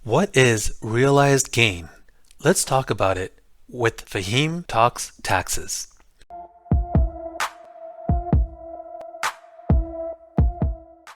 What is realized gain? Let's talk about it with Fahim Talks Taxes.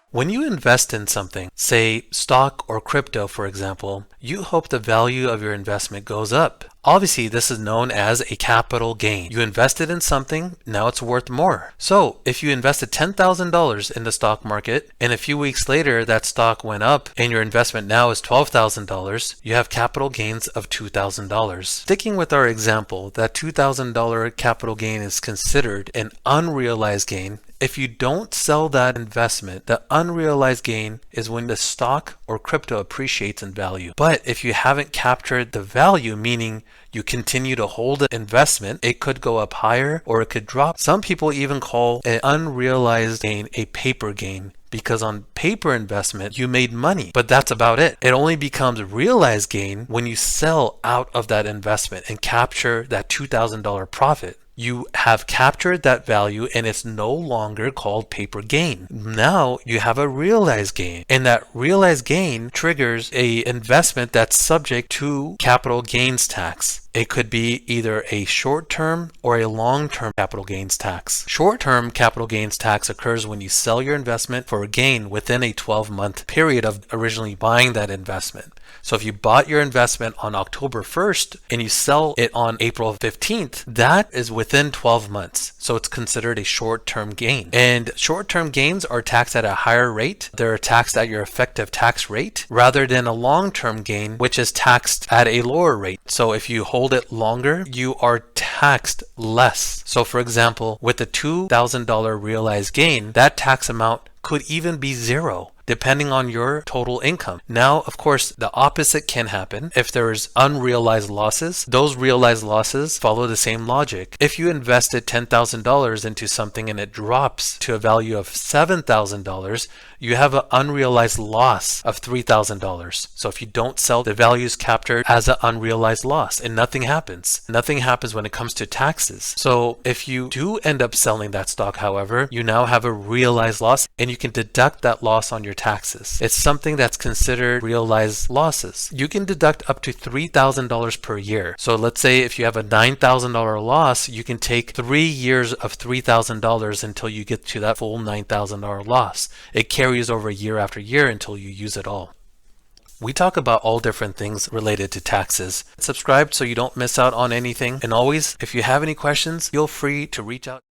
When you invest in something, say stock or crypto for example, you hope the value of your investment goes up. Obviously, this is known as a capital gain. You invested in something, now it's worth more. So if you invested $10,000 in the stock market and a few weeks later that stock went up and your investment now is $12,000, you have capital gains of $2,000. Sticking with our example, that $2,000 capital gain is considered an unrealized gain. If you don't sell that investment, the unrealized gain is when the stock or crypto appreciates in value. But if you haven't captured the value, meaning you continue to hold the investment, it could go up higher or it could drop. Some people even call an unrealized gain a paper gain, because on paper investment, you made money, but that's about it. It only becomes realized gain when you sell out of that investment and capture that $2,000 profit. You have captured that value and it's no longer called paper gain. Now you have a realized gain, and that realized gain triggers a investment that's subject to capital gains tax. It could be either a short-term or a long-term capital gains tax. Short-term capital gains tax occurs when you sell your investment for a gain within a 12-month period of originally buying that investment. So if you bought your investment on October 1st and you sell it on April 15th, that is within 12 months. So it's considered a short-term gain. And short-term gains are taxed at a higher rate. They're taxed at your effective tax rate rather than a long-term gain, which is taxed at a lower rate. So if you hold it longer, you are taxed less. So for example, with the $2,000 realized gain, that tax amount could even be zero, depending on your total income. Now, of course, the opposite can happen. If there's unrealized losses, those realized losses follow the same logic. If you invested $10,000 into something and it drops to a value of $7,000, you have an unrealized loss of $3,000. So if you don't sell, the value is captured as an unrealized loss and nothing happens. Nothing happens when it comes to taxes. So if you do end up selling that stock, however, you now have a realized loss and you can deduct that loss on your taxes. It's something that's considered realized losses. You can deduct up to $3,000 per year. So let's say if you have a $9,000 loss, you can take 3 years of $3,000 until you get to that full $9,000 loss. It carries over year after year until you use it all. We talk about all different things related to taxes. Subscribe so you don't miss out on anything. And always, if you have any questions, feel free to reach out.